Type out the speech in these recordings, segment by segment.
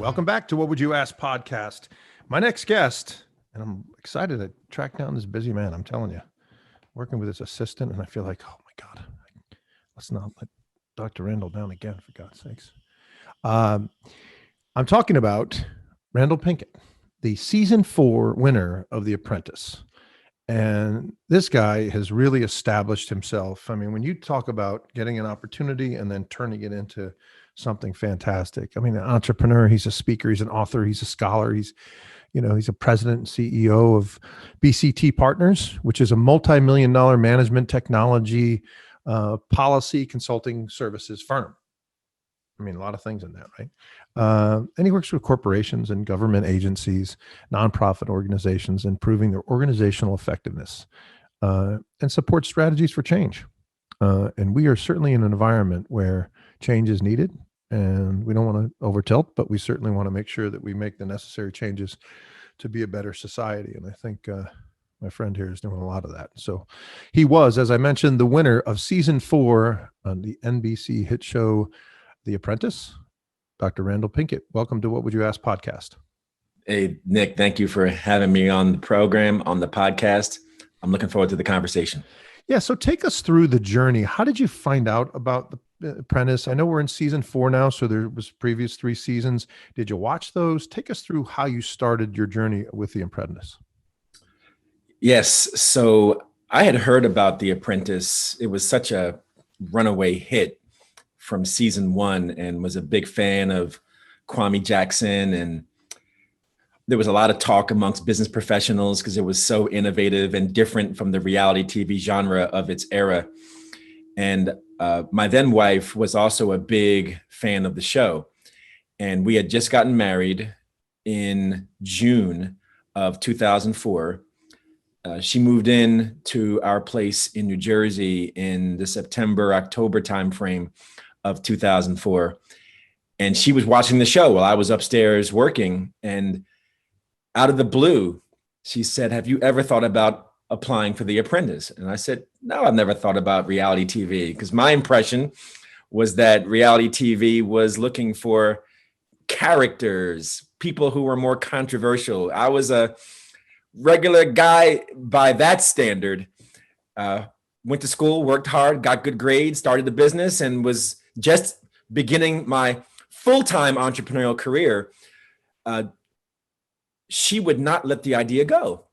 Welcome back to What Would You Ask podcast. My next guest, and I'm excited to track down this busy man, I'm telling you, working with his assistant, and I feel like, oh my God, let's not let Dr. Randal down again, for God's sakes. I'm talking about Randal Pinkett, the season 4 winner of The Apprentice. And this guy has really established himself. I mean, when you talk about getting an opportunity and then turning it into something fantastic. I mean, an entrepreneur, he's a speaker, he's an author, he's a scholar, he's a president and CEO of BCT Partners, which is a multi-million-dollar management technology policy consulting services firm. I mean, a lot of things in that, right? And he works with corporations and government agencies, nonprofit organizations, improving their organizational effectiveness and support strategies for change. And we are certainly in an environment where change is needed, and we don't want to overtilt, but we certainly want to make sure that we make the necessary changes to be a better society. And I think my friend here is doing a lot of that. So he was, as I mentioned, the winner of season 4 on the NBC hit show, The Apprentice. Dr. Randal Pinkett, welcome to What Would You Ask podcast. Hey, Nick, thank you for having me on the program, on the podcast. I'm looking forward to the conversation. Yeah, so take us through the journey. How did you find out about The Apprentice? I know we're in season 4 now, so there was previous 3 seasons. Did you watch those? Take us through how you started your journey with The Apprentice. Yes, so I had heard about The Apprentice. It was such a runaway hit from season 1 and was a big fan of Kwame Jackson. And there was a lot of talk amongst business professionals because it was so innovative and different from the reality TV genre of its era. And my then wife was also a big fan of the show. And we had just gotten married in June of 2004. She moved in to our place in New Jersey in the September, October timeframe of 2004. And she was watching the show while I was upstairs working. And out of the blue, she said, "Have you ever thought about applying for The Apprentice?" And I said, "No, I've never thought about reality TV," because my impression was that reality TV was looking for characters, people who were more controversial. I was a regular guy by that standard. Went to school, worked hard, got good grades, started the business, and was just beginning my full-time entrepreneurial career. She would not let the idea go.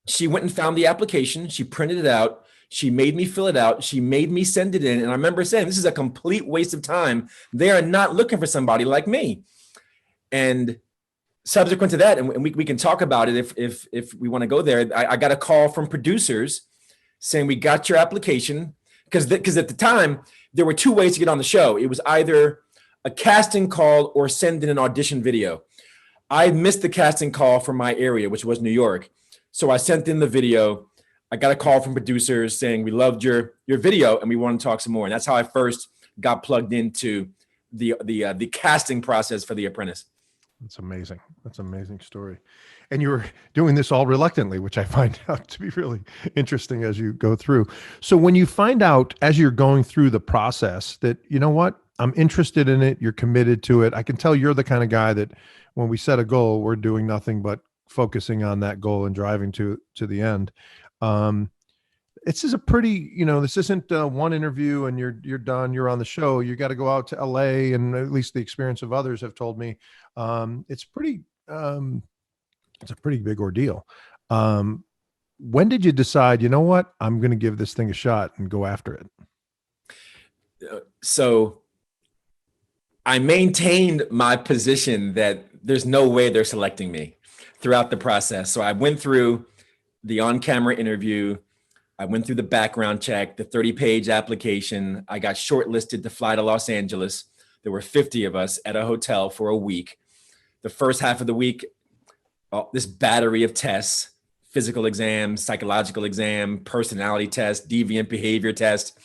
She went and found the application. She printed it out. She made me fill it out. She made me send it in. And I remember saying, this is a complete waste of time. They are not looking for somebody like me. And subsequent to that, and we can talk about it if we want to go there, I got a call from producers saying, "We got your application." Because at the time, there were 2 ways to get on the show. It was either a casting call or send in an audition video. I missed the casting call from my area, which was New York. So I sent in the video. I got a call from producers saying, "We loved your video and we want to talk some more." And that's how I first got plugged into the casting process for The Apprentice. That's amazing. That's an amazing story. And you were doing this all reluctantly, which I find out to be really interesting as you go through. So when you find out as you're going through the process that, you know what, I'm interested in it, you're committed to it. I can tell you're the kind of guy that when we set a goal, we're doing nothing but focusing on that goal and driving to the end. This is a pretty, this isn't one interview and you're done, you're on the show. You got to go out to LA, and at least the experience of others have told me, it's a pretty big ordeal. When did you decide, you know what, I'm going to give this thing a shot and go after it? So I maintained my position that there's no way they're selecting me throughout the process. So I went through the on-camera interview. I went through the background check, the 30-page application. I got shortlisted to fly to Los Angeles. There were 50 of us at a hotel for a week. The first half of the week, this battery of tests, physical exam, psychological exam, personality test, deviant behavior test.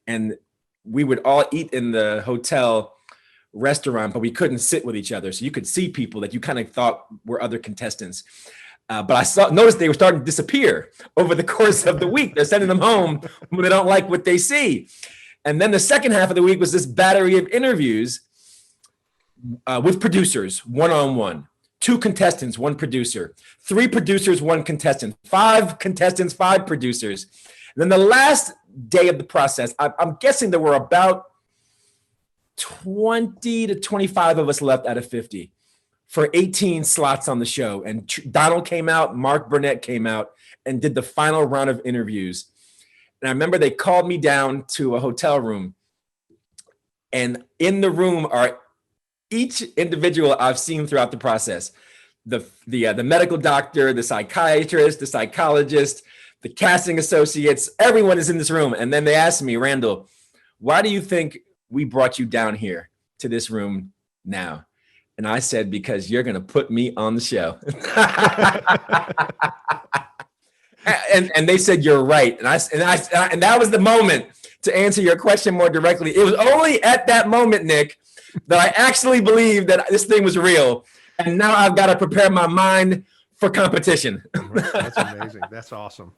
And we would all eat in the hotel restaurant, but we couldn't sit with each other. So you could see people that you kind of thought were other contestants. But I noticed they were starting to disappear over the course of the week. They're sending them home when they don't like what they see. And then the second half of the week was this battery of interviews. with producers, one-on-one. 2 contestants, 1 producer. 3 producers, 1 contestant. 5 contestants, 5 producers. And then the last day of the process, I'm guessing there were about 20 to 25 of us left out of 50 for 18 slots on the show. And Donald came out, Mark Burnett came out and did the final round of interviews. And I remember they called me down to a hotel room. And in the room are each individual I've seen throughout the process. The medical doctor, the psychiatrist, the psychologist, the casting associates, everyone is in this room. And then they asked me, Randal, why do you think we brought you down here to this room now? And I said, because you're going to put me on the show. and they said, you're right. And that was the moment to answer your question more directly. It was only at that moment, Nick, that I actually believed that this thing was real. And now I've got to prepare my mind for competition. That's amazing. That's awesome.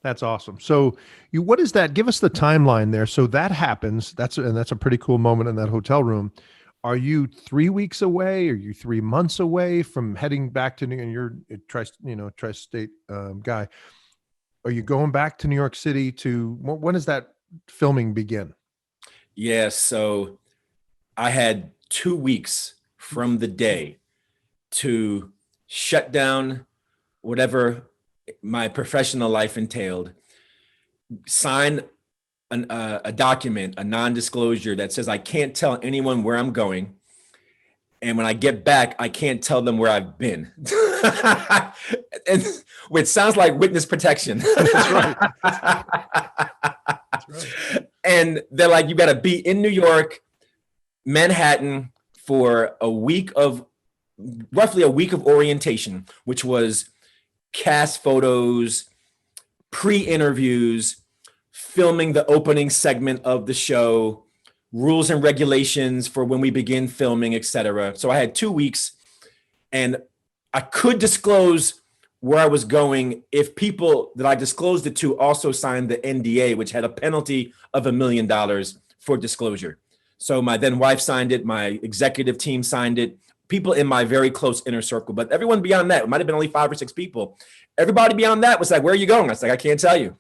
That's awesome. So what is that? Give us the timeline there. So that happens. That's a pretty cool moment in that hotel room. Are you 3 weeks away? Are you 3 months away from heading back to New York? And you're a tri-state guy. Are you going back to New York City when does that filming begin? Yeah. So I had 2 weeks from the day to shut down whatever my professional life entailed, sign a document, a non-disclosure that says I can't tell anyone where I'm going. And when I get back, I can't tell them where I've been. And which sounds like witness protection. That's right. That's right. And they're like, you got to be in New York, Manhattan for roughly a week of orientation, which was cast photos, pre-interviews, filming the opening segment of the show, rules and regulations for when we begin filming, etc. So I had 2 weeks, and I could disclose where I was going if people that I disclosed it to also signed the NDA, which had a penalty of $1 million for disclosure. So my then wife signed it, my executive team signed it, people in my very close inner circle, but everyone beyond that, it might've been only 5 or 6 people. Everybody beyond that was like, where are you going? I was like, I can't tell you.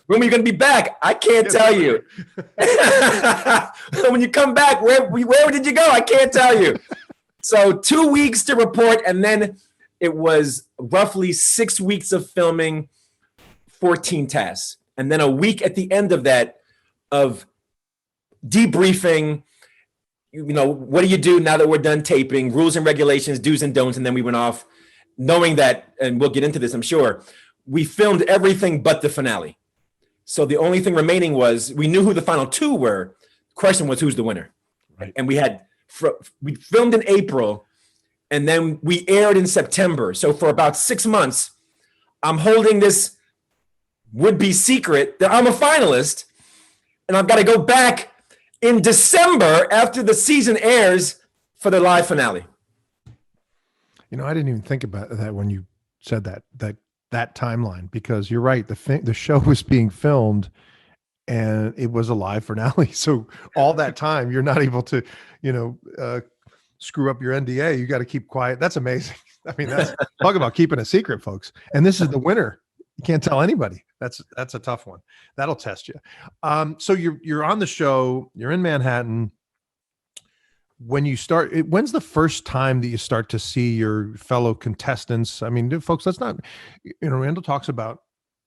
When are you going to be back? I can't tell you. When you come back, where did you go? I can't tell you. So 2 weeks to report. And then it was roughly 6 weeks of filming, 14 tasks. And then a week at the end of that of debriefing, what do you do now that we're done taping, rules and regulations, do's and don'ts. And then we went off knowing that, and we'll get into this, I'm sure, we filmed everything but the finale. So the only thing remaining was we knew who the final 2 were. The question was, who's the winner? Right. And we filmed in April, and then we aired in September. So for about 6 months, I'm holding this would-be secret that I'm a finalist, and I've got to go back in December after the season airs for the live finale. I didn't even think about that when you said that timeline, because you're right. The show was being filmed and it was a live finale. So all that time you're not able to, screw up your NDA. You got to keep quiet. That's amazing. I mean, talk about keeping a secret, folks. And this is the winner. You can't tell anybody. That's a tough one. That'll test you. So you're on the show, you're in Manhattan. When you start, when's the first time that you start to see your fellow contestants? I mean, folks, let's not, Randal talks about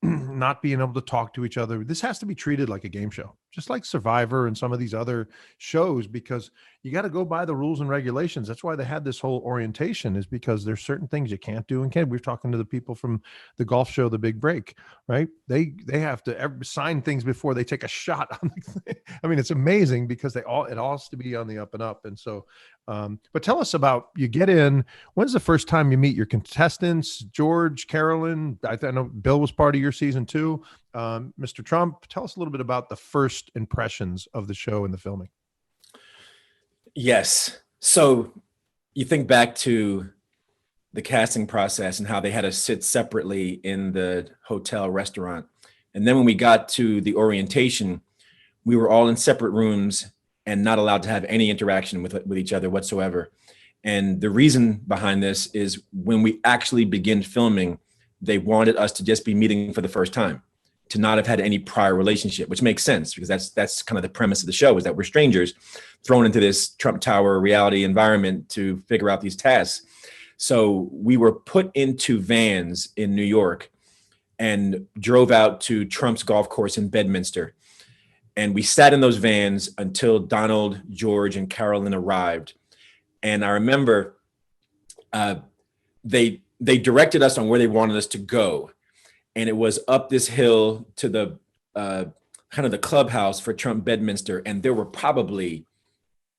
not being able to talk to each other. This has to be treated like a game show, just like Survivor and some of these other shows, because you got to go by the rules and regulations. That's why they had this whole orientation, is because there's certain things you can't do and can't. We're talking to the people from the golf show, The Big Break, right? They have to sign things before they take a shot on the thing. I mean, it's amazing because it all has to be on the up and up. And so, but tell us about, you get in, when's the first time you meet your contestants? George, Carolyn, I know Bill was part of your season 2. Mr. Trump, tell us a little bit about the first impressions of the show and the filming. Yes. So you think back to the casting process and how they had us sit separately in the hotel restaurant. And then when we got to the orientation, we were all in separate rooms and not allowed to have any interaction with each other whatsoever. And the reason behind this is when we actually begin filming, they wanted us to just be meeting for the first time, to not have had any prior relationship, which makes sense because that's kind of the premise of the show, is that we're strangers thrown into this Trump Tower reality environment to figure out these tasks. So we were put into vans in New York and drove out to Trump's golf course in Bedminster. And we sat in those vans until Donald, George, and Carolyn arrived. And I remember they directed us on where they wanted us to go. And it was up this hill to the kind of the clubhouse for Trump Bedminster. And there were probably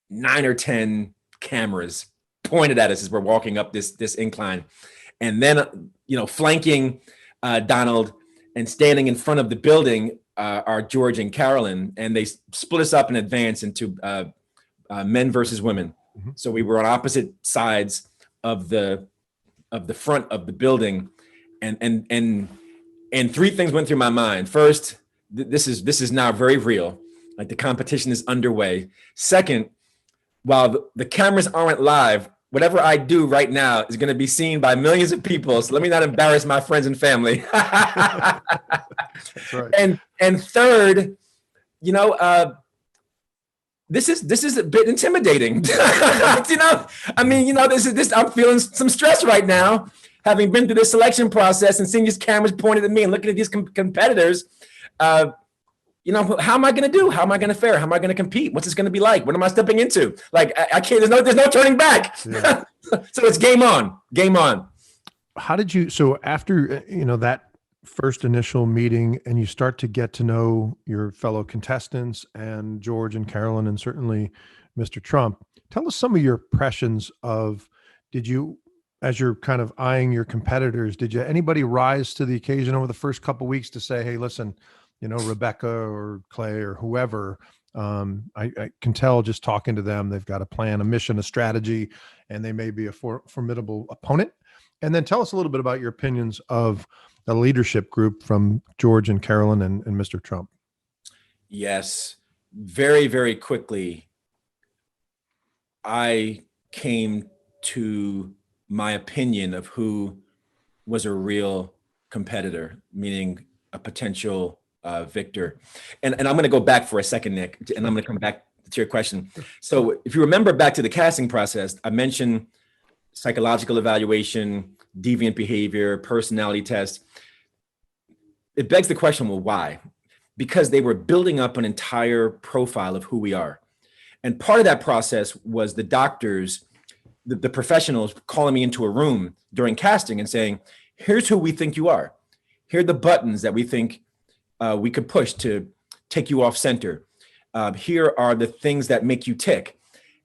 9 or 10 cameras pointed at us as we're walking up this incline. And then, flanking Donald and standing in front of the building are George and Carolyn. And they split us up in advance into men versus women. Mm-hmm. So we were on opposite sides of the front of the building. And 3 things went through my mind. First, this is now very real. Like, the competition is underway. Second, while the cameras aren't live, whatever I do right now is going to be seen by millions of people. So let me not embarrass my friends and family. That's right. And third, this is a bit intimidating. I'm feeling some stress right now, having been through this selection process and seeing these cameras pointed at me and looking at these competitors. How am I going to do? How am I going to fare? How am I going to compete? What's this going to be like? What am I stepping into? Like, I can't, there's no turning back. Yeah. So it's game on. How did you, so after, that first initial meeting and you start to get to know your fellow contestants and George and Carolyn and certainly Mr. Trump, tell us some of your impressions of, as you're kind of eyeing your competitors, did anybody rise to the occasion over the first couple of weeks to say, hey, listen, Rebecca or Clay or whoever, I can tell just talking to them, they've got a plan, a mission, a strategy, and they may be a formidable opponent. And then tell us a little bit about your opinions of the leadership group from George and Carolyn and Mr. Trump. Yes, very, very quickly, I came to my opinion of who was a real competitor, meaning a potential victor. And I'm going to go back for a second, Nick, and I'm going to come back to your question. So if you remember back to the casting process, I mentioned psychological evaluation, deviant behavior, personality test. It begs the question, well, why? Because they were building up an entire profile of who we are. And part of that process was the doctors, the professionals calling me into a room during casting and saying, here's who we think you are. Here are the buttons that we think we could push to take you off center. Here are the things that make you tick.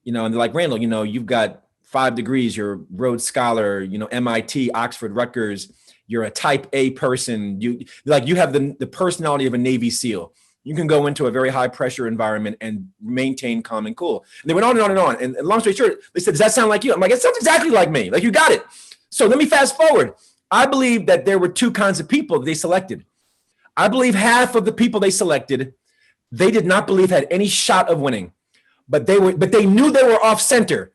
And they're like, Randal, you've got 5 degrees, you're a Rhodes Scholar, MIT, Oxford, Rutgers, you're a type A person. You have the personality of a Navy SEAL. You can go into a very high pressure environment and maintain calm and cool. And they went on and on and on. And long story short, they said, does that sound like you? I'm like, it sounds exactly like me. Like, you got it. So let me fast forward. I believe that there were 2 kinds of people they selected. I believe half of the people they selected, they did not believe had any shot of winning, but they knew they were off center,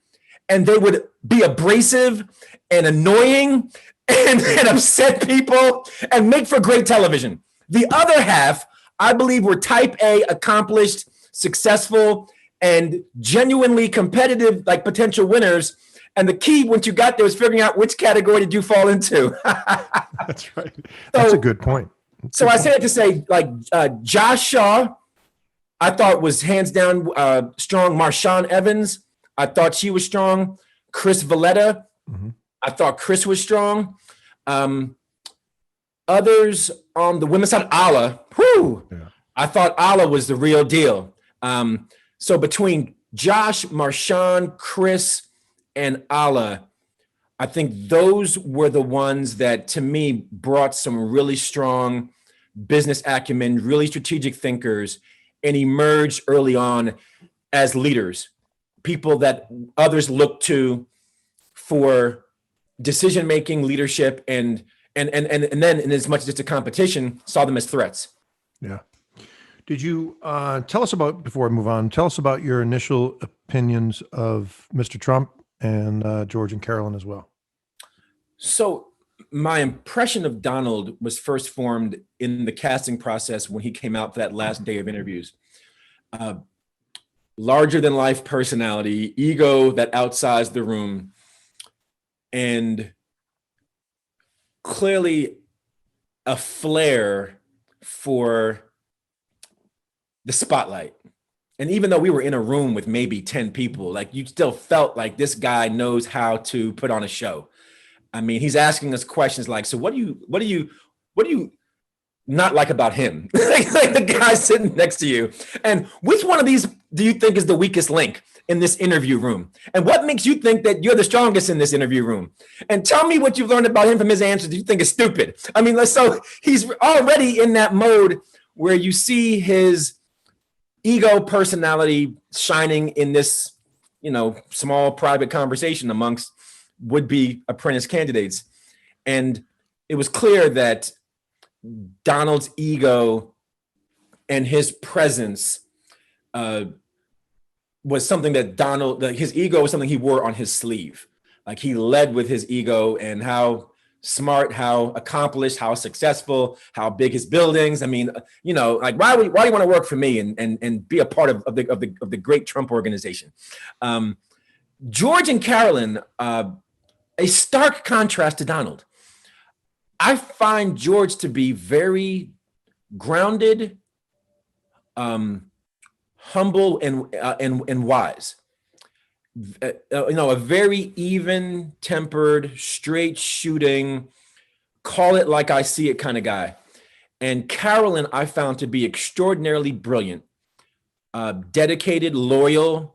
and they would be abrasive and annoying and upset people and make for great television. The other half, I believe, were type A, accomplished, successful, and genuinely competitive, like potential winners. And the key, once you got there, was figuring out which category did you fall into. That's right. That's a good point. So I say it to say, like, Josh Shaw, I thought was hands down strong. Marshawn Evans, I thought she was strong. Chris Valletta, I thought Chris was strong. Others on the women's side, Ala, I thought Ala was the real deal. So between Josh, Marshawn, Chris, and Ala, I think those were the ones that, to me, brought some really strong business acumen, really strategic thinkers, and emerged early on as leaders, people that others looked to for decision-making, leadership, and then, in as much as it's a competition, saw them as threats. Yeah. Did you tell us about, before I move on, tell us about your initial opinions of Mr. Trump and George and Carolyn as well? So my impression of Donald was first formed in the casting process when he came out for that last day of interviews. Larger than life personality, ego that outsized the room, and clearly a flair for the spotlight. And even though we were in a room with maybe 10 people, like you still felt like this guy knows how to put on a show. I mean, he's asking us questions like, so what do you not like about him? Like the guy sitting next to you. And which one of these do you think is the weakest link in this interview room? And what makes you think that you're the strongest in this interview room? And tell me what you've learned about him from his answers that you think is stupid. I mean, so he's already in that mode where you see his ego personality shining in this, small private conversation amongst would-be apprentice candidates. And it was clear that Donald's ego and his presence was something that his ego was something he wore on his sleeve. Like he led with his ego and how smart, how accomplished, how successful, how big his buildings. I mean, like why do you want to work for me and be a part of the great Trump organization? George and Carolyn, a stark contrast to Donald. I find George to be very grounded, humble, and wise. A very even-tempered, straight-shooting, call it like I see it kind of guy. And Carolyn, I found to be extraordinarily brilliant, dedicated, loyal,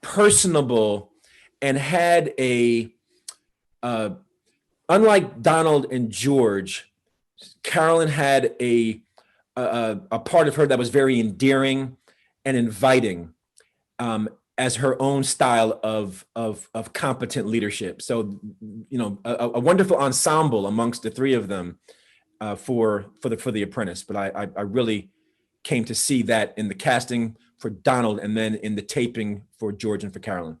personable, and had unlike Donald and George, Carolyn had a part of her that was very endearing and inviting, as her own style of competent leadership. So, a wonderful ensemble amongst the three of them for the Apprentice. But I really came to see that in the casting for Donald and then in the taping for George and for Carolyn.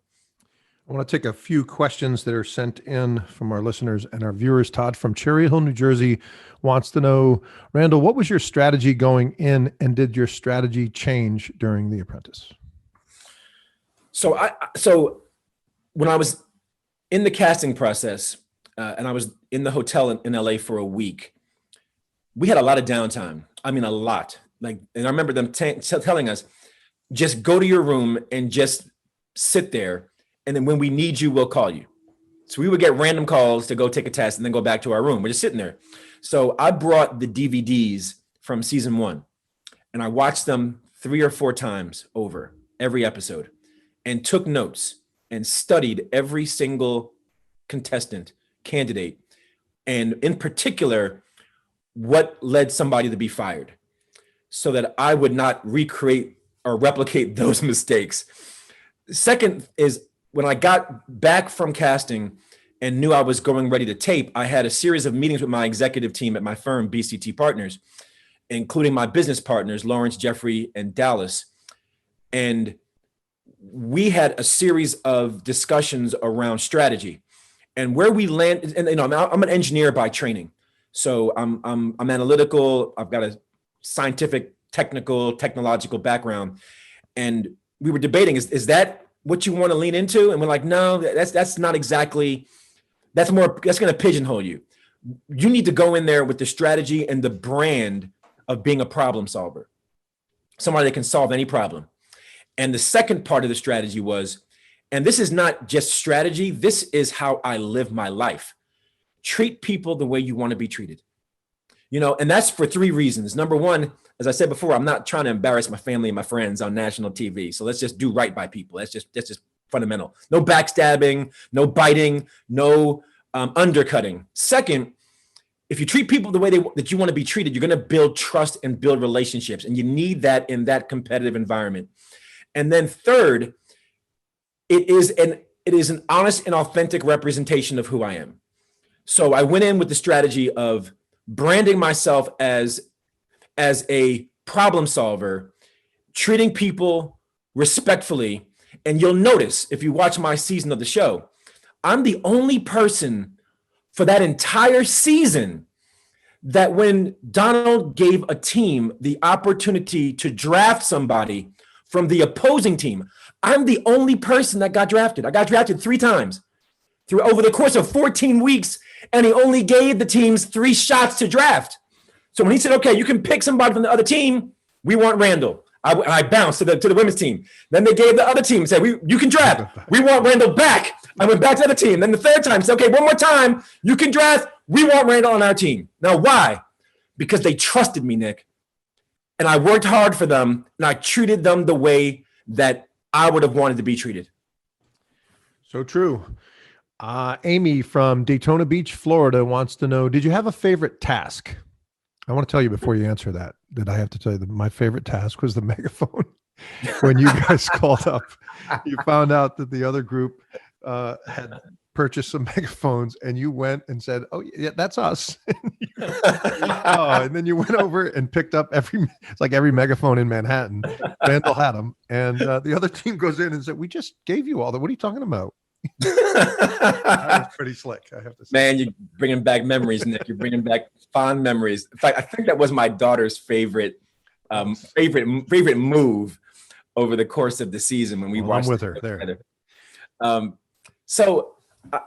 I want to take a few questions that are sent in from our listeners and our viewers. Todd from Cherry Hill, New Jersey wants to know, Randal, what was your strategy going in, and did your strategy change during The Apprentice? So when I was in the casting process and I was in the hotel in LA for a week, we had a lot of downtime. I mean, a lot. And I remember them telling us, just go to your room and just sit there. And then when we need you, we'll call you. So we would get random calls to go take a test and then go back to our room. We're just sitting there. So I brought the DVDs from season 1 and I watched them 3 or 4 times over every episode and took notes and studied every single contestant, candidate, and in particular, what led somebody to be fired so that I would not recreate or replicate those mistakes. Second is, when I got back from casting and knew I was going ready to tape, I had a series of meetings with my executive team at my firm, BCT Partners, including my business partners, Lawrence, Jeffrey, and Dallas. And we had a series of discussions around strategy and where we land. And I'm an engineer by training. So I'm analytical. I've got a scientific, technological background. And we were debating, is that what you want to lean into? And we're like, no, that's not exactly, that's going to pigeonhole you. You need to go in there with the strategy and the brand of being a problem solver, somebody that can solve any problem. And the second part of the strategy was, and this is not just strategy, this is how I live my life. Treat people the way you want to be treated. And that's for 3 reasons. Number one, as I said before, I'm not trying to embarrass my family and my friends on national TV. So let's just do right by people. That's just fundamental. No backstabbing, no biting, no undercutting. Second, if you treat people the way that you want to be treated, you're going to build trust and build relationships. And you need that in that competitive environment. And then third, it is an honest and authentic representation of who I am. So I went in with the strategy of branding myself as a problem solver, treating people respectfully, And you'll notice if you watch my season of the show, I'm the only person for that entire season that when Donald gave a team the opportunity to draft somebody from the opposing team, I'm the only person that got drafted. I got drafted 3 times through over the course of 14 weeks, and he only gave the teams 3 shots to draft. So when he said, okay, you can pick somebody from the other team, we want Randal. I bounced to the women's team. Then they gave the other team, said, you can draft. We want Randal back. I went back to the other team. Then the third time said, okay, one more time, you can draft. We want Randal on our team. Now, why? Because they trusted me, Nick. And I worked hard for them, and I treated them the way that I would have wanted to be treated. So true. Amy from Daytona Beach, Florida wants to know, did you have a favorite task? I want to tell you before you answer that I have to tell you that my favorite task was the megaphone. When you guys called up, you found out that the other group had purchased some megaphones, and you went and said, oh yeah, that's us. And then you went over and picked up it's like every megaphone in Manhattan. Randal had them. And the other team goes in and said, we just gave you all that. What are you talking about? That was pretty slick, I have to say. Man, you're bringing back memories, Nick. You're bringing back fond memories. In fact, I think that was my daughter's favorite move over the course of the season when we watched. I'm with her there. So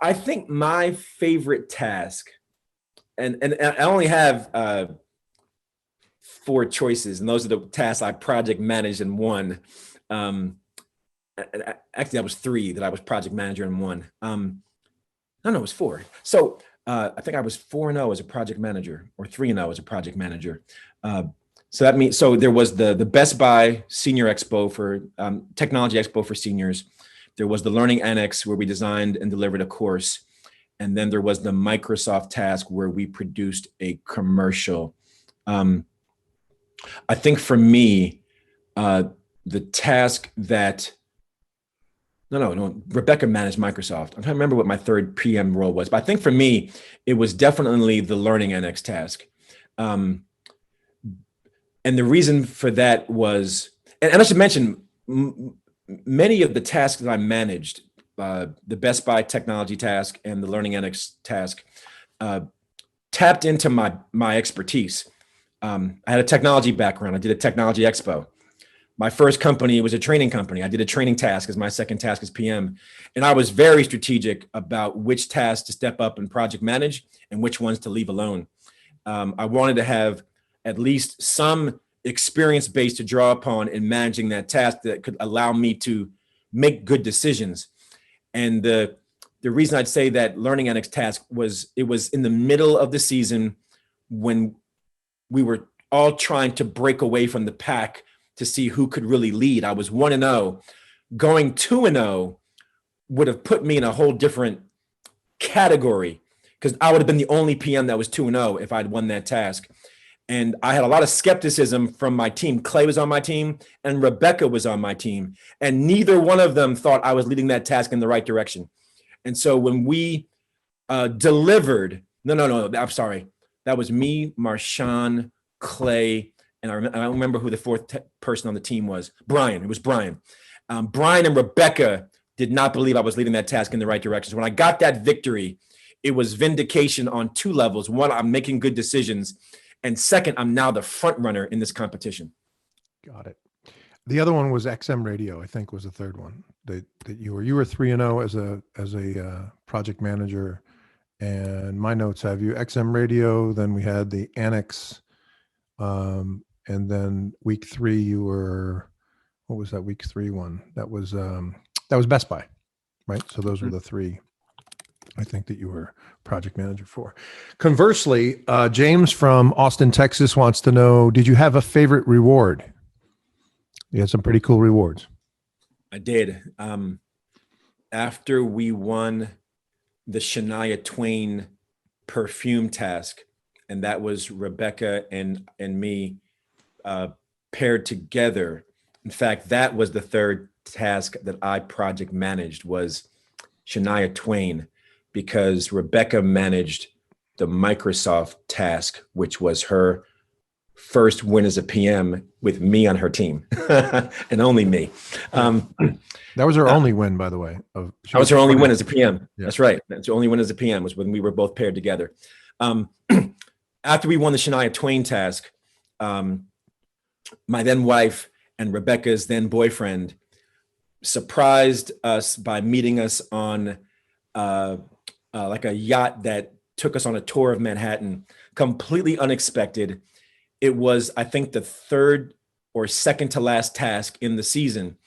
I think my favorite task, and I only have 4 choices, and those are the tasks I project managed and won. Actually, that was 3 that I was project manager and won. No, it was 4. So I think I was 4-0 as a project manager, or 3-0 as a project manager. So that means, so there was the Best Buy Senior Expo for Technology Expo for seniors. There was the Learning Annex where we designed and delivered a course. And then there was the Microsoft task where we produced a commercial. I think for me, the task that, no, Rebecca managed Microsoft. I'm trying to remember what my third PM role was, but I think for me, it was definitely the Learning Annex task. And the reason for that was, and I should mention, many of the tasks that I managed, the Best Buy technology task and the Learning Annex task, tapped into my expertise. I had a technology background. I did a technology expo. My first company was a training company. I did a training task as my second task as PM. And I was very strategic about which tasks to step up and project manage and which ones to leave alone. I wanted to have at least some experience base to draw upon in managing that task that could allow me to make good decisions. And the reason I'd say that Learning Annex task was, it was in the middle of the season when we were all trying to break away from the pack to see who could really lead. I was 1-0. Going 2-0 would have put me in a whole different category because I would have been the only PM that was 2-0 if I'd won that task. And I had a lot of skepticism from my team. Clay was on my team and Rebecca was on my team. And neither one of them thought I was leading that task in the right direction. And so when we delivered, no, I'm sorry. That was me, Marshawn, Clay, and I don't remember who the fourth person on the team was. Brian, it was Brian. Brian and Rebecca did not believe I was leading that task in the right direction. So when I got that victory, it was vindication on 2 levels. 1, I'm making good decisions. And 2nd, I'm now the front runner in this competition. Got it. The other one was XM Radio, I think was the third one that you were 3-0 as a project manager. And my notes have you XM Radio. Then we had the Annex. And then week 3, you were, what was that week 3 one? That was Best Buy, right? So those were the 3, I think, that you were project manager for. Conversely, James from Austin, Texas wants to know, did you have a favorite reward? You had some pretty cool rewards. I did. After we won the Shania Twain perfume task, and that was Rebecca and me paired together. In fact, that was the third task that I project managed, was Shania Twain, because Rebecca managed the Microsoft task, which was her first win as a PM with me on her team and only me. That was her only win, by the way. That was her only win as a PM. Yeah. That's right. That's her only win as a PM was when we were both paired together. After we won the Shania Twain task, my then wife and Rebecca's then boyfriend surprised us by meeting us on like a yacht that took us on a tour of Manhattan, completely unexpected. It was, I think, the third or second to last task in the season.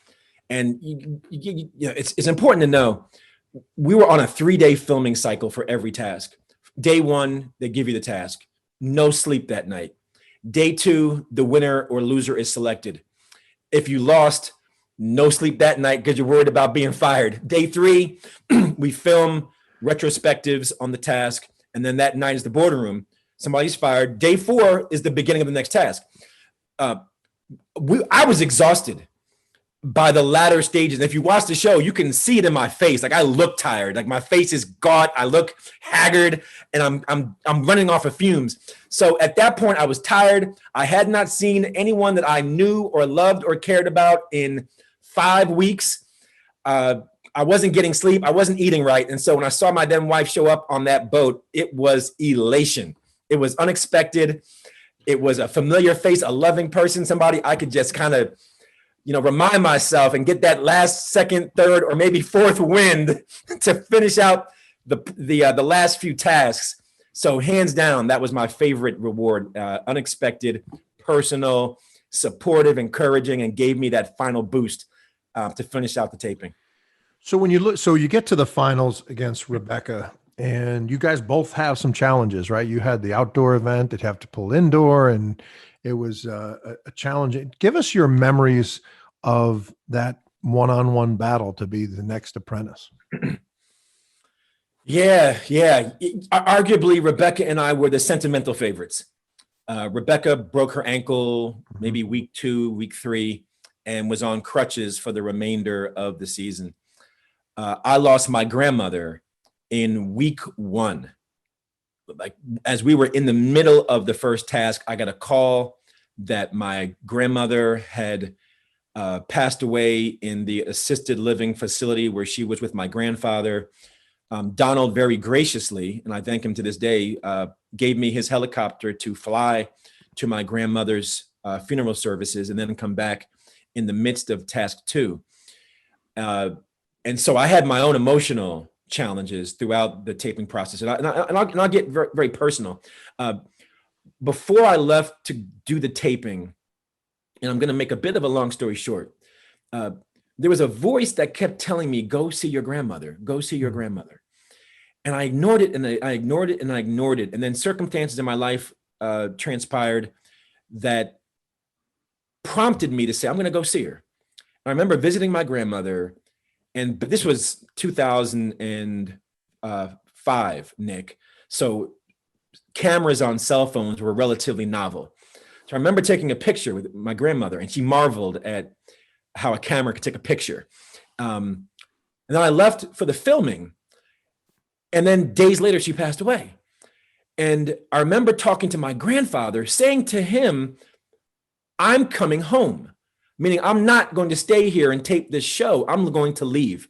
And it's important to know, we were on a 3-day filming cycle for every task. Day 1, they give you the task. No sleep that night. Day 2, the winner or loser is selected. If you lost, no sleep that night because you're worried about being fired. Day 3, we film retrospectives on the task. And then that night is the boardroom. Somebody's fired. Day 4 is the beginning of the next task. I was exhausted by the latter stages. If you watch the show, you can see it in my face. Like, I look tired. Like, my face is gaunt. I look haggard, and I'm running off of fumes. So at that point, I was tired. I had not seen anyone that I knew or loved or cared about in 5 weeks. I wasn't getting sleep. I wasn't eating right. And so when I saw my then wife show up on that boat, it was elation. It was unexpected. It was a familiar face, a loving person, somebody I could just kind of, remind myself and get that last, second, third, or maybe fourth wind to finish out the last few tasks. So hands down, that was my favorite reward. Unexpected, personal, supportive, encouraging, and gave me that final boost to finish out the taping. So when you look, so you get to the finals against Rebecca, and you guys both have some challenges, right? You had the outdoor event that you have to pull indoor, and it was a challenge. Give us your memories of that one-on-one battle to be the next Apprentice. Yeah. Arguably, Rebecca and I were the sentimental favorites. Rebecca broke her ankle maybe week 2, week 3, and was on crutches for the remainder of the season. I lost my grandmother in week 1. Like, as we were in the middle of the first task, I got a call that my grandmother had passed away in the assisted living facility where she was with my grandfather. Donald very graciously, and I thank him to this day, gave me his helicopter to fly to my grandmother's funeral services and then come back in the midst of task 2. And so I had my own emotional challenges throughout the taping process. And I'll get very, very personal. Before I left to do the taping, and I'm going to make a bit of a long story short, there was a voice that kept telling me, go see your grandmother, go see your grandmother. And I ignored it, and I ignored it, and I ignored it. And then circumstances in my life transpired that prompted me to say, I'm going to go see her. I remember visiting my grandmother, but this was 2005, Nick. So cameras on cell phones were relatively novel. So I remember taking a picture with my grandmother, and she marveled at how a camera could take a picture. And then I left for the filming, and then days later, she passed away. And I remember talking to my grandfather, saying to him, I'm coming home. Meaning, I'm not going to stay here and tape this show. I'm going to leave.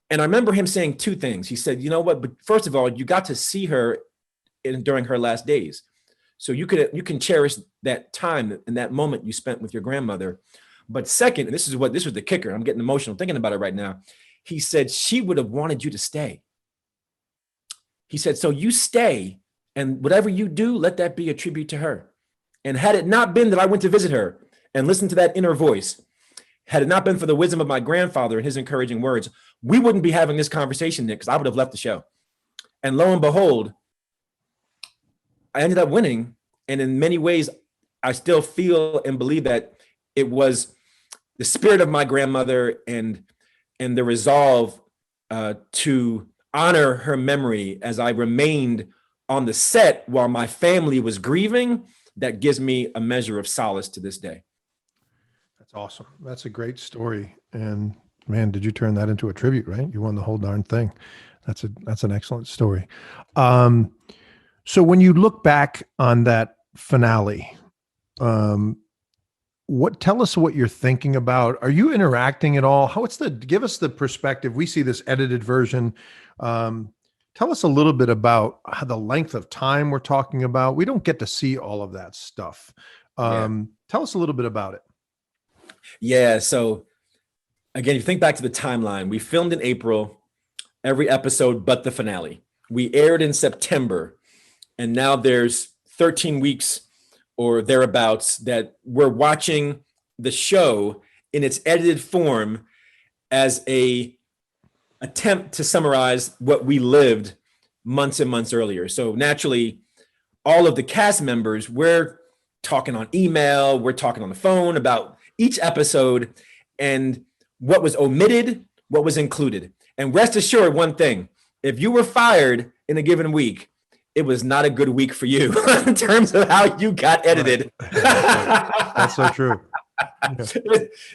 And I remember him saying 2 things. He said, you know what? But first of all, you got to see her during her last days. So you can cherish that time and that moment you spent with your grandmother. But second, and this was the kicker. I'm getting emotional thinking about it right now. He said, she would have wanted you to stay. He said, so you stay, and whatever you do, let that be a tribute to her. And had it not been that I went to visit her and listen to that inner voice, had it not been for the wisdom of my grandfather and his encouraging words, we wouldn't be having this conversation, Nick, because I would have left the show. And lo and behold, I ended up winning. And in many ways, I still feel and believe that it was the spirit of my grandmother and the resolve to honor her memory as I remained on the set while my family was grieving that gives me a measure of solace to this day. That's awesome. That's a great story. And man, did you turn that into a tribute, right? You won the whole darn thing. That's an excellent story. So when you look back on that finale, Tell us what you're thinking about. Are you interacting at all? Give us the perspective. We see this edited version. Tell us a little bit about the length of time we're talking about. We don't get to see all of that stuff. Tell us a little bit about it. Yeah. So again, if you think back to the timeline, we filmed in April, every episode but the finale. We aired in September, and now there's 13 weeks or thereabouts that we're watching the show in its edited form as a attempt to summarize what we lived months and months earlier. So naturally, all of the cast members, we're talking on email, we're talking on the phone about each episode and what was omitted, what was included. And rest assured, one thing, if you were fired in a given week, it was not a good week for you in terms of how you got edited. Right. That's so true.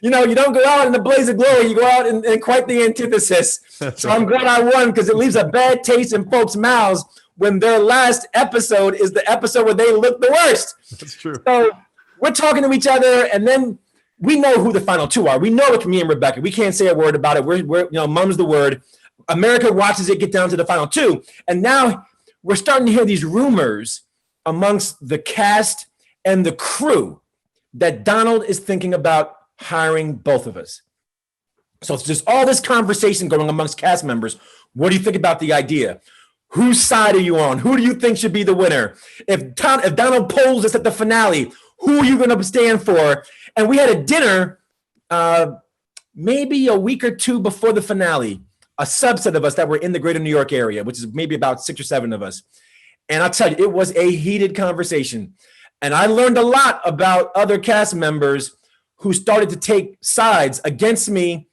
You know, you don't go out in the blaze of glory, you go out in quite the antithesis. So I'm glad I won, because it leaves a bad taste in folks' mouths when their last episode is the episode where they look the worst. That's true. So we're talking to each other, and then we know who the final two are. We know it's me and Rebecca. We can't say a word about it. We're mum's the word. America watches it get down to the final two. And now we're starting to hear these rumors amongst the cast and the crew that Donald is thinking about hiring both of us. So it's just all this conversation going amongst cast members. What do you think about the idea? Whose side are you on? Who do you think should be the winner? If Donald polls us at the finale, who are you going to stand for? And we had a dinner maybe a week or two before the finale, a subset of us that were in the greater New York area, which is maybe about 6 or 7 of us. And I'll tell you, it was a heated conversation. And I learned a lot about other cast members who started to take sides against me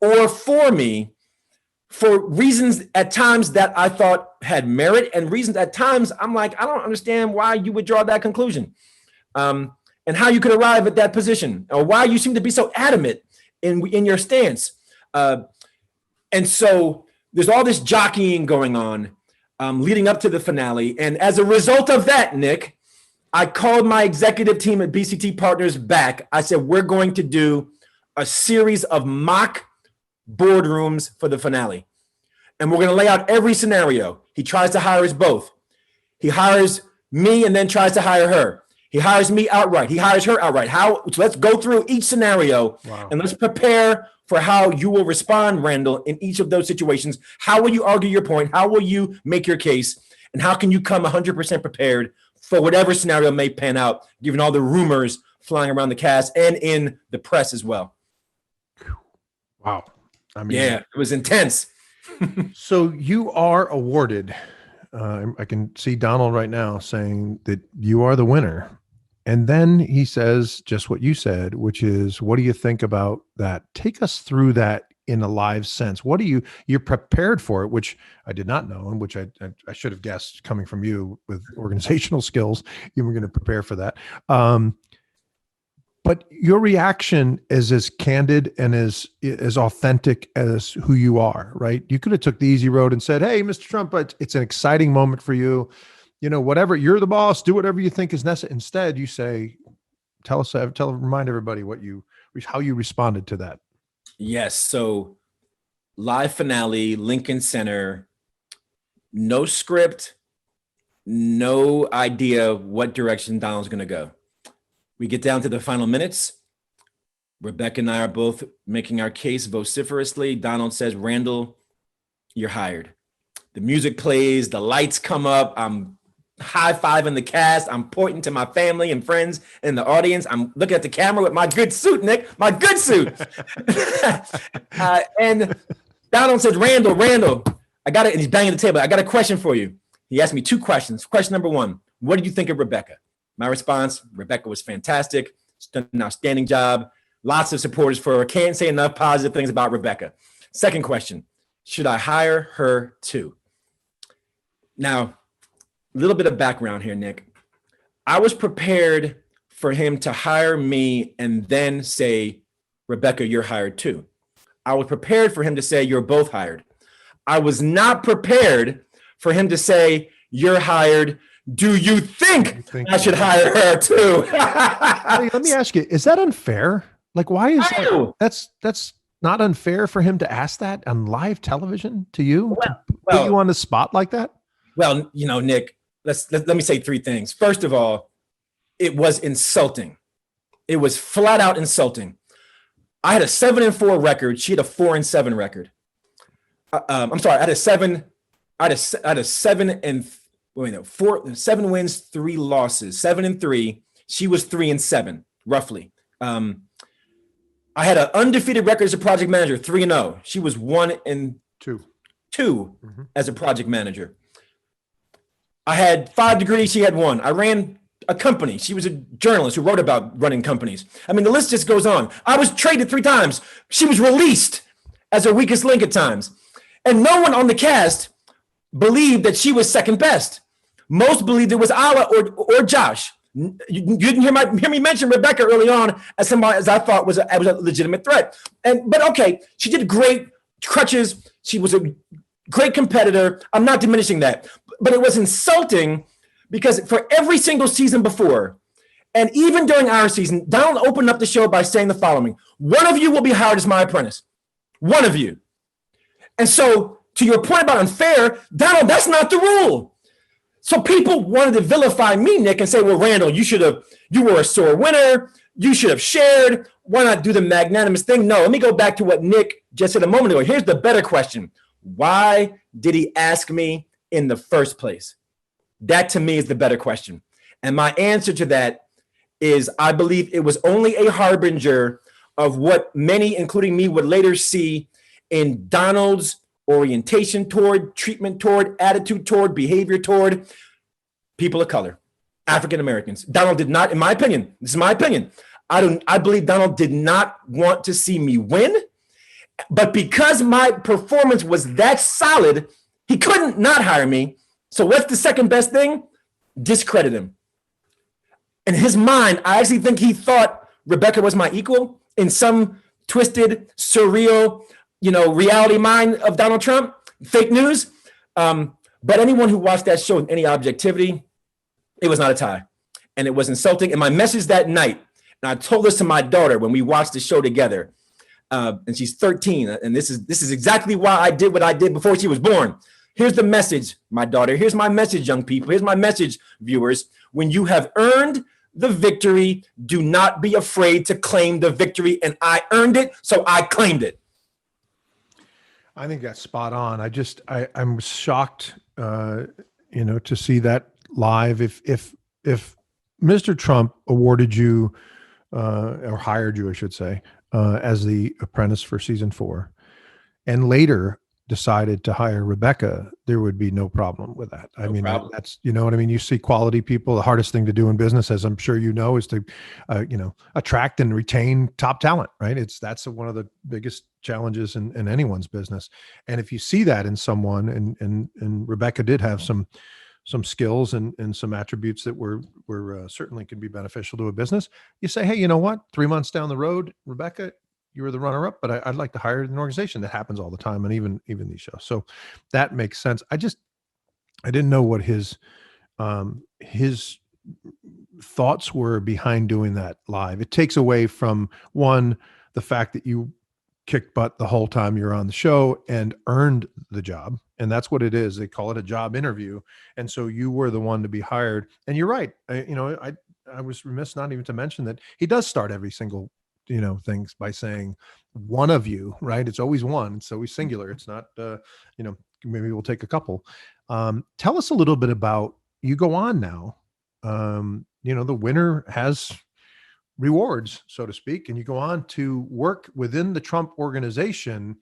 or for me for reasons at times that I thought had merit, and reasons at times I'm like, I don't understand why you would draw that conclusion, and how you could arrive at that position, or why you seem to be so adamant in your stance. And so there's all this jockeying going on leading up to the finale. And as a result of that, Nick, I called my executive team at BCT Partners back. I said, we're going to do a series of mock boardrooms for the finale. And we're going to lay out every scenario. He tries to hire us both. He hires me and then tries to hire her. He hires me outright. He hires her outright. So let's go through each scenario. Wow. And let's prepare for how you will respond, Randal, in each of those situations. How will you argue your point? How will you make your case? And how can you come 100% prepared for whatever scenario may pan out, given all the rumors flying around the cast and in the press as well? Wow. I mean, yeah, it was intense. So you are awarded. I can see Donald right now saying that you are the winner. And then he says just what you said, which is, what do you think about that? Take us through that in a live sense. What do you're prepared for it, which I did not know, and which I should have guessed coming from you with organizational skills. You were going to prepare for that. But your reaction is as candid and as authentic as who you are, right? You could have took the easy road and said, hey, Mr. Trump, it's an exciting moment for you. You know, whatever, you're the boss, do whatever you think is necessary. Instead, you say, remind everybody how you responded to that. Yes. So live finale, Lincoln Center, no script, no idea what direction Donald's going to go. We get down to the final minutes. Rebecca and I are both making our case vociferously. Donald says, Randal, you're hired. The music plays, the lights come up. I'm high-fiving the cast. I'm pointing to my family and friends in the audience. I'm looking at the camera with my good suit, Nick, my good suit. And Donald says, Randal, I got it. And he's banging the table. I got a question for you. He asked me 2 questions. Question number 1, what did you think of Rebecca? My response, Rebecca was fantastic. Done an outstanding job. Lots of supporters for her. Can't say enough positive things about Rebecca. Second question, should I hire her too? Now, a little bit of background here, Nick. I was prepared for him to hire me and then say, Rebecca, you're hired too. I was prepared for him to say, you're both hired. I was not prepared for him to say, you're hired, Do you think I should hire her too? Hey, let me ask you, is that unfair? Like, why is that's not unfair for him to ask that on live television to you, to put you on the spot like that? Well, Nick, let me say three things. First of all, it was insulting. It was flat out insulting. I had a 7-4 record. She had a 4-7 record. I'm sorry. I had a 7 wins, 3 losses, 7-3. She was 3-7, roughly. I had an undefeated record as a project manager, 3-0. She was 1-2 as a project manager. I had 5 degrees. She had 1. I ran a company. She was a journalist who wrote about running companies. I mean, the list just goes on. I was traded 3 times. She was released as her weakest link at times. And no one on the cast believed that she was second best. Most believed it was Ala or Josh. You didn't hear me mention Rebecca early on as somebody as I thought was a legitimate threat. But okay, she did great crutches. She was a great competitor. I'm not diminishing that, but it was insulting because for every single season before, and even during our season, Donald opened up the show by saying the following: one of you will be hired as my apprentice. One of you. And so to your point about unfair, Donald, that's not the rule. So people wanted to vilify me, Nick, and say, well, Randal, you were a sore winner. You should have shared. Why not do the magnanimous thing? No, let me go back to what Nick just said a moment ago. Here's the better question. Why did he ask me in the first place? That to me is the better question. And my answer to that is I believe it was only a harbinger of what many, including me, would later see in Donald's orientation toward, treatment toward, attitude toward, behavior toward people of color, African Americans. Donald did not, in my opinion, this is my opinion, I believe Donald did not want to see me win, but because my performance was that solid, he couldn't not hire me. So what's the second best thing? Discredit him. In his mind, I actually think he thought Rebecca was my equal in some twisted, surreal, reality mind of Donald Trump, fake news. But anyone who watched that show with any objectivity, it was not a tie. And it was insulting. And my message that night, and I told this to my daughter when we watched the show together, and she's 13. And this is exactly why I did what I did before she was born. Here's the message, my daughter. Here's my message, young people. Here's my message, viewers. When you have earned the victory, do not be afraid to claim the victory. And I earned it, so I claimed it. I think that's spot on. I'm shocked, to see that live. If Mr. Trump awarded you or hired you, I should say, as the apprentice for season 4, and later decided to hire Rebecca, there would be no problem with that. That's, what I mean? You see quality people. The hardest thing to do in business, as I'm sure you know, is to, attract and retain top talent, right? That's one of the biggest challenges in anyone's business. And if you see that in someone, and Rebecca did have some skills and some attributes that were certainly can be beneficial to a business, you say, hey, you know what? 3 months down the road, Rebecca, you were the runner-up, but I'd like to hire an organization. That happens all the time, and even these shows. So that makes sense. I didn't know what his thoughts were behind doing that live. It takes away from, one, the fact that you kicked butt the whole time you're on the show and earned the job. And that's what it is. They call it a job interview. And so you were the one to be hired. And you're right. I was remiss not even to mention that he does start every single things by saying one of you, right? It's always one. It's always singular. It's not, maybe we'll take a couple. Tell us a little bit about, you go on now, the winner has rewards, so to speak, and you go on to work within the Trump organization.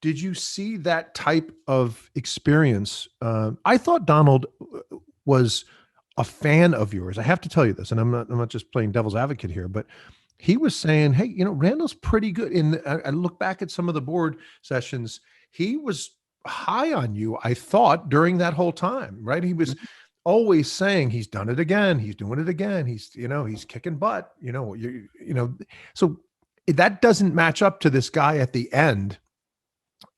Did you see that type of experience? I thought Donald was a fan of yours. I have to tell you this, and I'm not just playing devil's advocate here, but he was saying, hey, Randal's pretty good. I look back at some of the board sessions. He was high on you, I thought, during that whole time, right? He was always saying he's done it again. He's doing it again. He's kicking butt, so that doesn't match up to this guy at the end.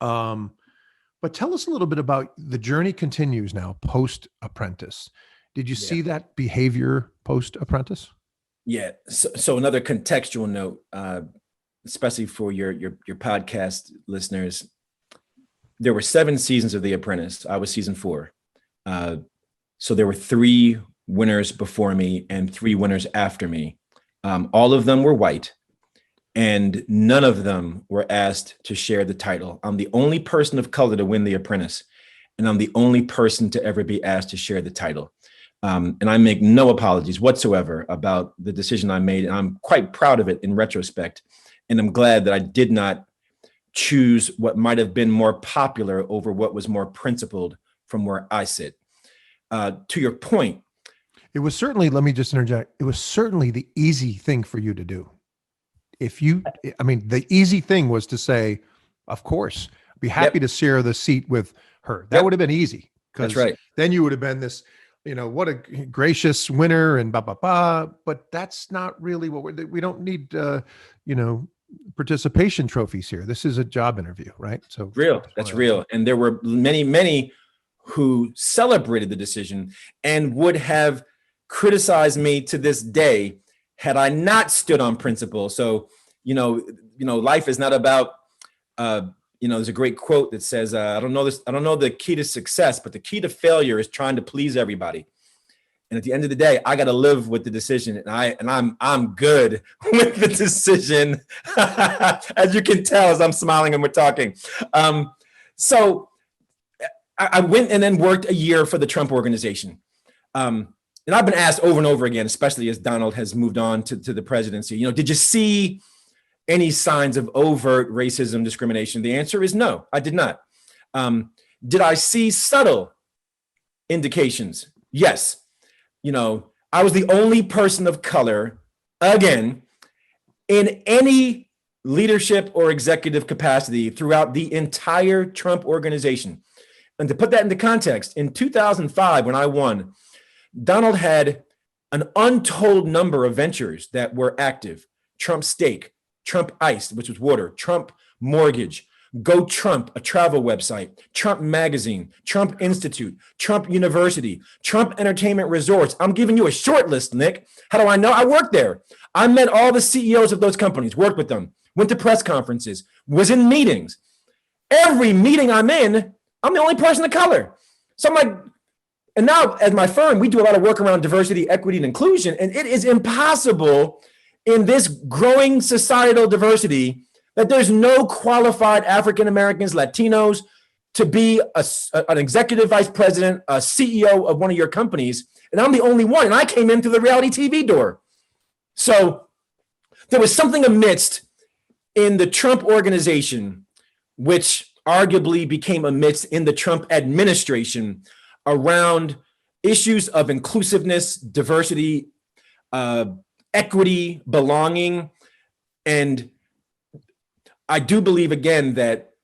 But tell us a little bit about the journey continues now post Apprentice. Did you see that behavior post Apprentice? Yeah. So another contextual note, especially for your podcast listeners, there were 7 seasons of The Apprentice. I was season 4. So there were 3 winners before me and 3 winners after me. All of them were white, and none of them were asked to share the title. I'm the only person of color to win The Apprentice, and I'm the only person to ever be asked to share the title. And I make no apologies whatsoever about the decision I made. And I'm quite proud of it in retrospect. And I'm glad that I did not choose what might have been more popular over what was more principled from where I sit. To your point. It was certainly, let me just interject. It was certainly the easy thing for you to do. The easy thing was to say, of course, be happy to share the seat with her. That would have been easy. That's right. Then you would have been this, what a gracious winner and but that's not really what we don't need, participation trophies here. This is a job interview, right? So that's real. And there were many who celebrated the decision and would have criticized me to this day had I not stood on principle. So, life is not about, there's a great quote that says, I don't know the key to success, but the key to failure is trying to please everybody. And at the end of the day, I got to live with the decision, and I'm good with the decision, as you can tell as I'm smiling and we're talking. So I went and then worked a year for the Trump organization. And I've been asked over and over again, especially as Donald has moved on to the presidency, did you see any signs of overt racism, discrimination? The answer is no, I did not. Did I see subtle indications? Yes. I was the only person of color, again, in any leadership or executive capacity throughout the entire Trump organization. And to put that into context, in 2005, when I won, Donald had an untold number of ventures that were active. Trump Steak, Trump Ice, which was water, Trump Mortgage, Go Trump, a travel website, Trump Magazine, Trump Institute, Trump University, Trump Entertainment Resorts. I'm giving you a short list, Nick. How do I know? I worked there. I met all the CEOs of those companies, worked with them, went to press conferences, was in meetings. Every meeting I'm in, I'm the only person of color. So I'm like, and now at my firm, we do a lot of work around diversity, equity, and inclusion. And it is impossible in this growing societal diversity that there's no qualified African-Americans, Latinos to be an executive vice president, a CEO of one of your companies. And I'm the only one. And I came in through the reality TV door. So there was something amidst in the Trump organization, which arguably became amidst in the Trump administration around issues of inclusiveness, diversity, equity, belonging. And I do believe, again, that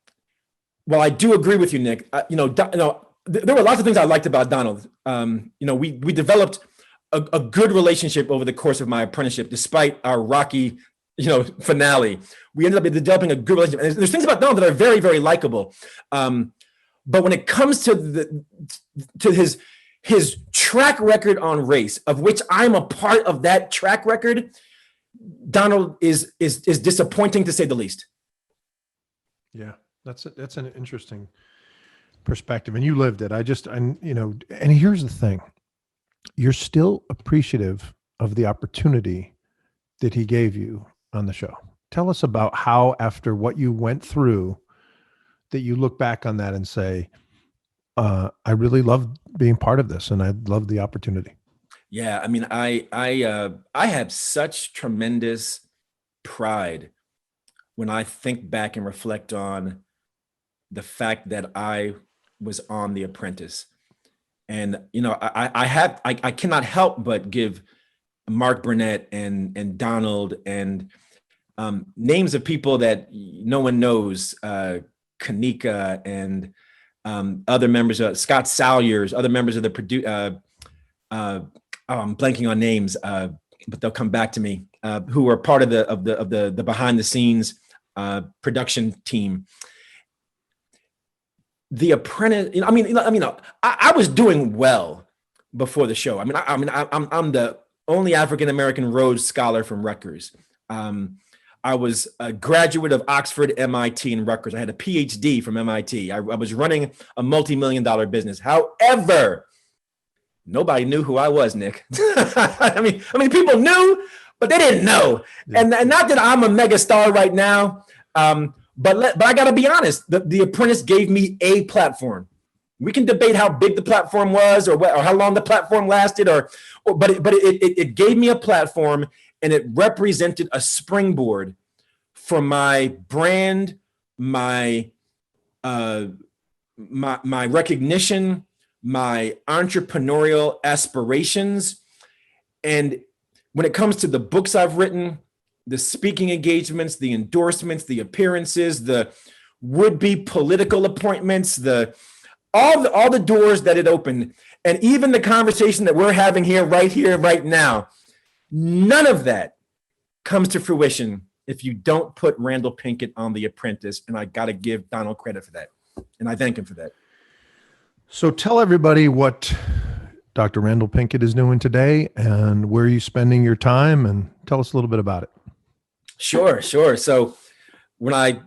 while I do agree with you, Nick, there were lots of things I liked about Donald. We developed a good relationship over the course of my apprenticeship, despite our rocky, finale. We ended up developing a good relationship. And there's things about Donald that are very, very likable. But when it comes to his track record on race, of which I'm a part of that track record, Donald is disappointing, to say the least. Yeah, that's an interesting perspective, and you lived it. And here's the thing: you're still appreciative of the opportunity that he gave you on the show. Tell us about how, after what you went through, that you look back on that and say, I really loved being part of this, and I loved the opportunity. Yeah, I mean, I have such tremendous pride when I think back and reflect on the fact that I was on The Apprentice. And, I cannot help but give Mark Burnett and Donald and names of people that no one knows, Kanika and other members of Scott Salyers, other members of the I'm blanking on names, but they'll come back to me, who are part of the behind the scenes production team. The Apprentice, I was doing well before the show. I'm the only African-American Rhodes Scholar from Rutgers. I was a graduate of Oxford, MIT, and Rutgers. I had a PhD from MIT. I was running a multi-million-dollar business. However, nobody knew who I was, Nick. I mean, people knew, but they didn't know. And not that I'm a mega star right now, but I got to be honest. The Apprentice gave me a platform. We can debate how big the platform was, or how long the platform lasted, but it gave me a platform, and it represented a springboard for my brand, my recognition, my entrepreneurial aspirations. And when it comes to the books I've written, the speaking engagements, the endorsements, the appearances, the would-be political appointments, all the doors that it opened, and even the conversation that we're having here, right now, none of that comes to fruition if you don't put Randal Pinkett on The Apprentice. And I got to give Donald credit for that. And I thank him for that. So tell everybody what Dr. Randal Pinkett is doing today and where you're spending your time, and tell us a little bit about it. Sure. So when I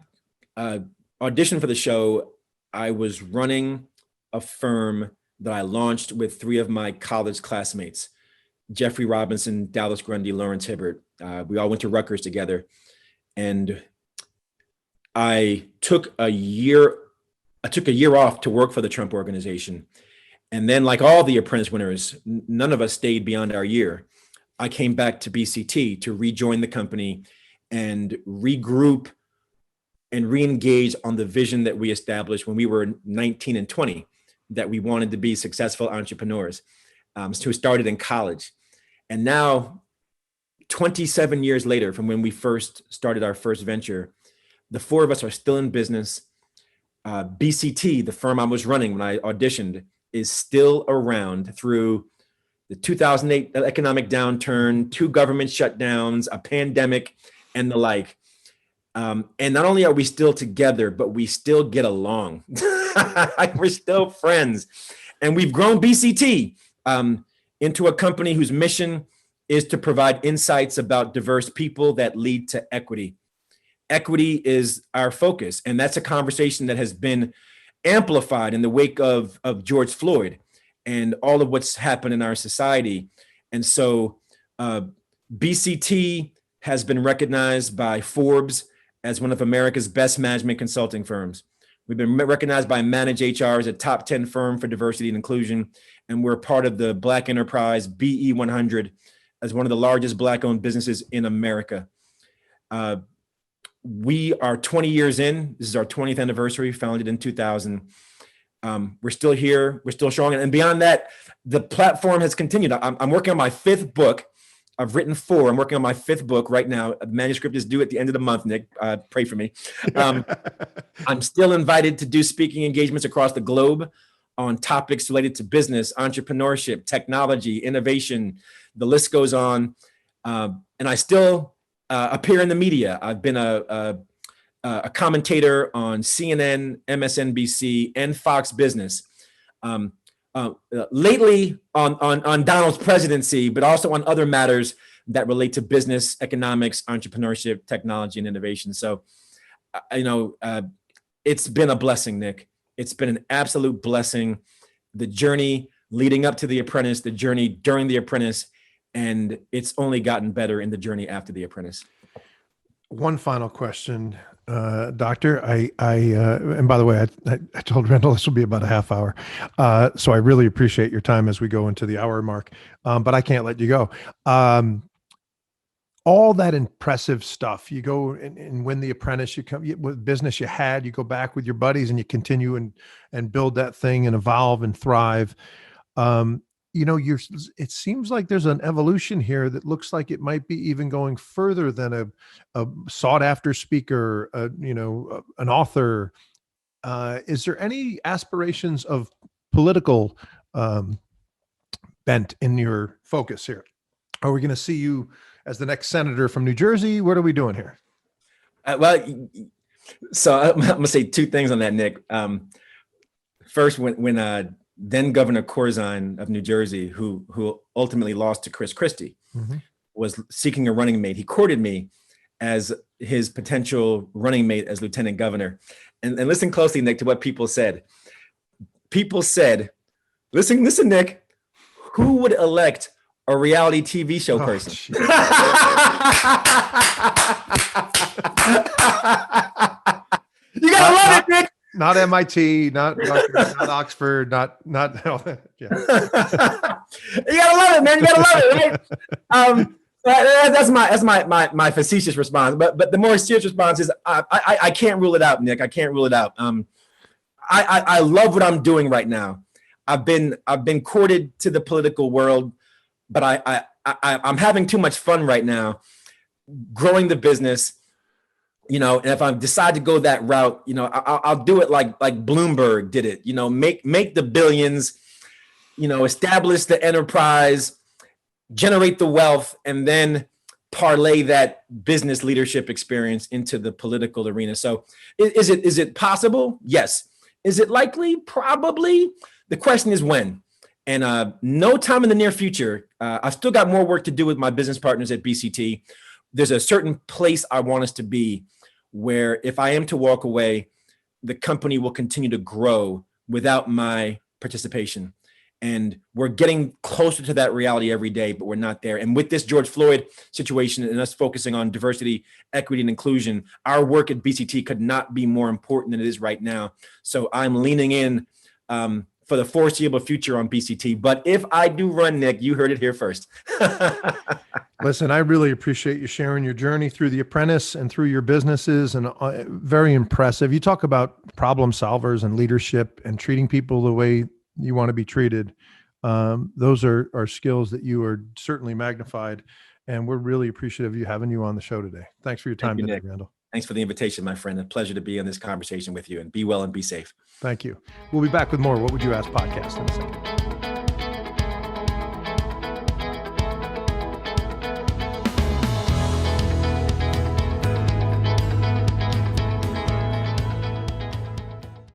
auditioned for the show, I was running a firm that I launched with three of my college classmates, Jeffrey Robinson, Dallas Grundy, Lawrence Hibbert. We all went to Rutgers together. And I took a year off to work for the Trump Organization. And then, like all the Apprentice winners, none of us stayed beyond our year. I came back to BCT to rejoin the company and regroup and re-engage on the vision that we established when we were 19 and 20, that we wanted to be successful entrepreneurs, who started in college. And now, 27 years later from when we first started our first venture, the four of us are still in business. BCT, the firm I was running when I auditioned, is still around through the 2008 economic downturn, 2 government shutdowns, a pandemic, and the like. And not only are we still together, but we still get along. We're still friends. And we've grown BCT into a company whose mission is to provide insights about diverse people that lead to equity. Equity is our focus. And that's a conversation that has been amplified in the wake of George Floyd and all of what's happened in our society. And so BCT has been recognized by Forbes as one of America's best management consulting firms. We've been recognized by Manage HR as a top 10 firm for diversity and inclusion. And we're part of the Black Enterprise BE 100 as one of the largest Black-owned businesses in America. We are 20 years in. This is our 20th anniversary, founded in 2000. We're still here. We're still strong. And beyond that, the platform has continued. I'm working on my 5th book. I've written 4. I'm working on my 5th book right now. The manuscript is due at the end of the month, Nick. Pray for me. I'm still invited to do speaking engagements across the globe on topics related to business, entrepreneurship, technology, innovation. The list goes on. And I still appear in the media. I've been a commentator on CNN, MSNBC, and Fox Business. Lately on Donald's presidency, but also on other matters that relate to business, economics, entrepreneurship, technology, and innovation. So, it's been a blessing, Nick. It's been an absolute blessing. The journey leading up to The Apprentice, the journey during The Apprentice, and it's only gotten better in the journey after The Apprentice. One final question, Doctor. And by the way, I told Randal this will be about a half hour. So I really appreciate your time as we go into the hour mark, but I can't let you go. All that impressive stuff, you go and win The Apprentice, you come with business you had, you go back with your buddies and you continue and build that thing and evolve and thrive. It seems like there's an evolution here that looks like it might be even going further than a sought after speaker, an author. Is there any aspirations of political bent in your focus here? Are we going to see you as the next senator from New Jersey? What are we doing here? So I'm going to say 2 things on that, Nick. First, when then Governor Corzine of New Jersey, who ultimately lost to Chris Christie, was seeking a running mate. He courted me as his potential running mate as lieutenant governor. And listen closely, Nick, to what people said. People said, listen, Nick, who would elect a reality TV show person? You gotta love it, Nick. Not MIT, not Oxford, not yeah. You gotta love it, man. You gotta love it, right? That's my facetious response. But the more serious response is I can't rule it out, Nick. I can't rule it out. I love what I'm doing right now. I've been courted to the political world, but I'm having too much fun right now, growing the business. You know, and if I decide to go that route, you know, I'll do it like Bloomberg did it. You know, make the billions, you know, establish the enterprise, generate the wealth, and then parlay that business leadership experience into the political arena. So is it possible? Yes. Is it likely? Probably. The question is when. And no time in the near future. I've still got more work to do with my business partners at BCT. There's a certain place I want us to be where if I am to walk away, the company will continue to grow without my participation. And we're getting closer to that reality every day, but we're not there. And with this George Floyd situation and us focusing on diversity, equity, and inclusion, our work at BCT could not be more important than it is right now. So I'm leaning in for the foreseeable future on BCT. But if I do run, Nick, you heard it here first. Listen, I really appreciate you sharing your journey through The Apprentice and through your businesses, and very impressive. You talk about problem solvers and leadership and treating people the way you want to be treated. Those are skills that you are certainly magnified, and we're really appreciative of you having you on the show today. Thanks for your time today, Nick. Randal. Thanks for the invitation, my friend. A pleasure to be in this conversation with you, and be well and be safe. Thank you. We'll be back with more What Would You Ask podcast in a second.